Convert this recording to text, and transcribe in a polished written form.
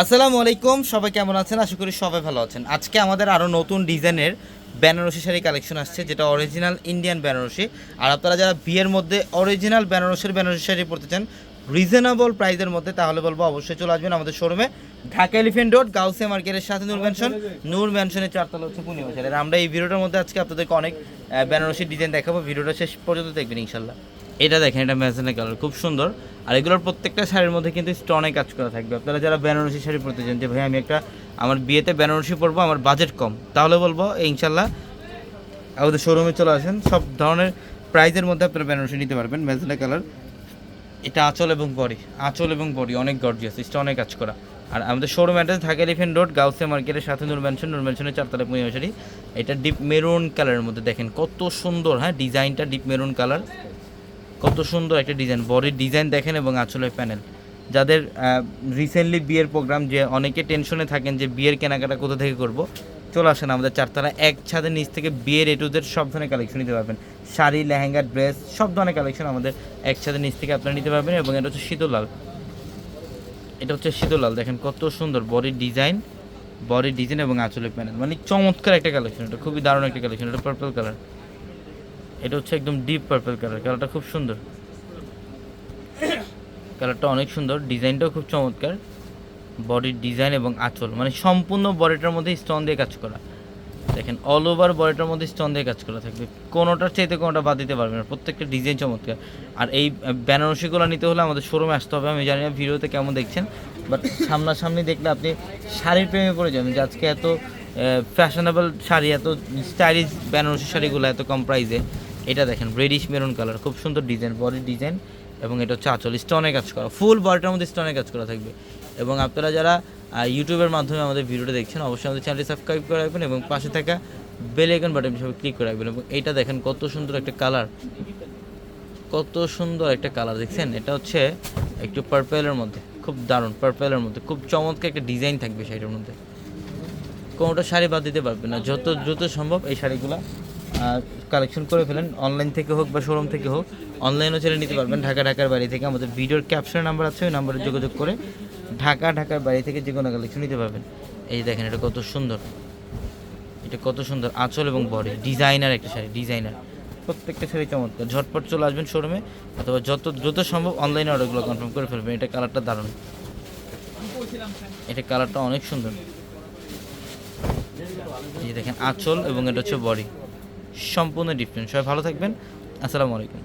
আসসালামু আলাইকুম, সবাই কেমন আছেন? আশা করি সবাই ভালো আছেন। আজকে আমাদের আরও নতুন ডিজাইনের বেনারসি শাড়ি কালেকশন আসছে, যেটা অরিজিনাল ইন্ডিয়ান বেনারসি। আর আপনারা যারা বিয়ের মধ্যে অরিজিনাল বেনারসি শাড়ি পরতে চান রিজনেবল প্রাইসের মধ্যে, তাহলে বলবো অবশ্যই চলে আসবেন আমাদের শোরুমে, ঢাকা এলিফেন্ট রোড, গাউসিয়া মার্কেটের সাথে নূর ম্যানশনের 4 তলা হচ্ছে পূর্ণিমা শাড়ি। আর আমরা এই ভিডিওটার মধ্যে আজকে আপনাদেরকে অনেক বেনারসি ডিজাইন দেখাবো, ভিডিওটা শেষ পর্যন্ত দেখবেন ইনশাল্লাহ। এটা দেখেন, এটা ম্যাজেন্টা কালার, খুব সুন্দর। আর এগুলোর প্রত্যেকটা শাড়ির মধ্যে কিন্তু স্টোনে কাজ করা থাকবে। আপনারা যারা বেনারসি শাড়ি পরতে চান যে ভাই আমি আমার বিয়েতে বেনারসি পরবো, আমার বাজেট কম, তাহলে বলবো ইনশাল্লাহ আমাদের শোরুমে চলে আসেন। সব ধরনের প্রাইজের মধ্যে আপনারা বেনারসি নিতে পারবেন। ম্যাজেন্টা কালার, এটা আঁচল এবং বডি অনেক গর্জিয়াস, স্টোনে কাজ করা। আর আমাদের showroom address Dhaka elephant road, Gausia মার্কেটের সাথে নূর ম্যানশনের 4 তলা পূর্ণিমা শাড়ি। এটা ডিপ মেরুন কালারের মধ্যে, দেখেন কত সুন্দর। হ্যাঁ, ডিজাইনটা ডিপ মেরুন কালার, কত সুন্দর একটা ডিজাইন। বডির ডিজাইন দেখেন এবং আঁচলের প্যানেল। যাদের রিসেন্টলি বিয়ের প্রোগ্রাম, যে অনেকে টেনশনে থাকেন যে বিয়ের কেনাকাটা কোথা থেকে করব, চলে আসেন আমাদের 4 তলা এক ছাদের নিচ থেকে বিয়ের A to Z সব ধরনের কালেকশন নিতে পারবেন। শাড়ি, লেহেঙ্গা, ড্রেস, সব ধরনের কালেকশন আমাদের এক ছাদের নিচ থেকে আপনারা নিতে পারবেন। এবং এটা হচ্ছে শীতল লাল, দেখেন কত সুন্দর বডির ডিজাইন এবং আঁচলের প্যানেল, মানে চমৎকার একটা কালেকশন। এটা খুবই দারুণ একটা কালেকশন। এটা পার্পল কালার, এটা হচ্ছে একদম ডিপ পার্পল কালার। কালারটা খুব সুন্দর, কালারটা অনেক সুন্দর, ডিজাইনটাও খুব চমৎকার। বডির ডিজাইন এবং আঁচল, মানে সম্পূর্ণ বডিটার মধ্যে স্টোন দিয়ে কাজ করা। দেখেন অল ওভার বডিটার মধ্যে স্টোন দিয়ে কাজ করা থাকবে, কোনোটার চাইতে কোনোটা বাদ দিতে পারবে না, প্রত্যেকটা ডিজাইন চমৎকার। আর এই বেনারসিগুলো নিতে হলে আমাদের শোরুমে আসতে হবে। আমি জানি না ভিডিওতে কেমন দেখছেন, বাট সামনাসামনি দেখলে আপনি শাড়ির প্রেমে পড়ে যাবেন, যে আজকে এত ফ্যাশনেবল শাড়ি, এত স্টাইলিশ বেনারসি শাড়িগুলো এত কম প্রাইসে। এটা দেখেন রেডিশ মেরুন কালার, খুব সুন্দর ডিজাইন, বডির ডিজাইন এবং এটা হচ্ছে আঁচল, স্টোনে কাজ করা, ফুল বডিটার মধ্যে স্টোনে কাজ করা থাকবে। এবং আপনারা যারা ইউটিউবের মাধ্যমে আমাদের ভিডিওটা দেখছেন, অবশ্যই আমাদের চ্যানেলটি সাবস্ক্রাইব করে রাখবেন এবং পাশে থাকা বেল আইকন বাটন সবাই ক্লিক করে রাখবেন। এবং এইটা দেখেন কত সুন্দর একটা কালার, দেখছেন? এটা হচ্ছে একটু পার্পেলের মধ্যে, খুব দারুণ পার্পেলের মধ্যে, খুব চমৎকার একটা ডিজাইন থাকবে শাড়ির মধ্যে, কোনোটা শাড়ি বাদ দিতে পারবে না। যত দ্রুত সম্ভব এই শাড়িগুলো কালেকশন করে ফেলেন, অনলাইন থেকে হোক বা শোরুম থেকে হোক। অনলাইনও ছেড়ে নিতে পারবেন ঢাকার বাইরে থেকে। আমাদের ভিডিওর ক্যাপশনের নাম্বার আছে, ওই নাম্বারে যোগাযোগ করে ঢাকার বাইরে থেকে যে কোনো কালেকশন নিতে পারবেন। এই দেখেন, এটা কত সুন্দর আঁচল এবং বডি, ডিজাইনার একটা শাড়ি, ডিজাইনার। প্রত্যেকটা শাড়ি চমৎকার। ঝটপট চলে আসবেন শোরুমে, অথবা যত দ্রুত সম্ভব অনলাইনে অর্ডারগুলো কনফার্ম করে ফেলবেন। এটা কালারটা দারুণ, এটা কালারটা অনেক সুন্দর। এই দেখেন আঁচল এবং এটা হচ্ছে বডি, সম্পূর্ণ ডিফারেন্ট। সবাই ভালো থাকবেন, আসসালামু আলাইকুম।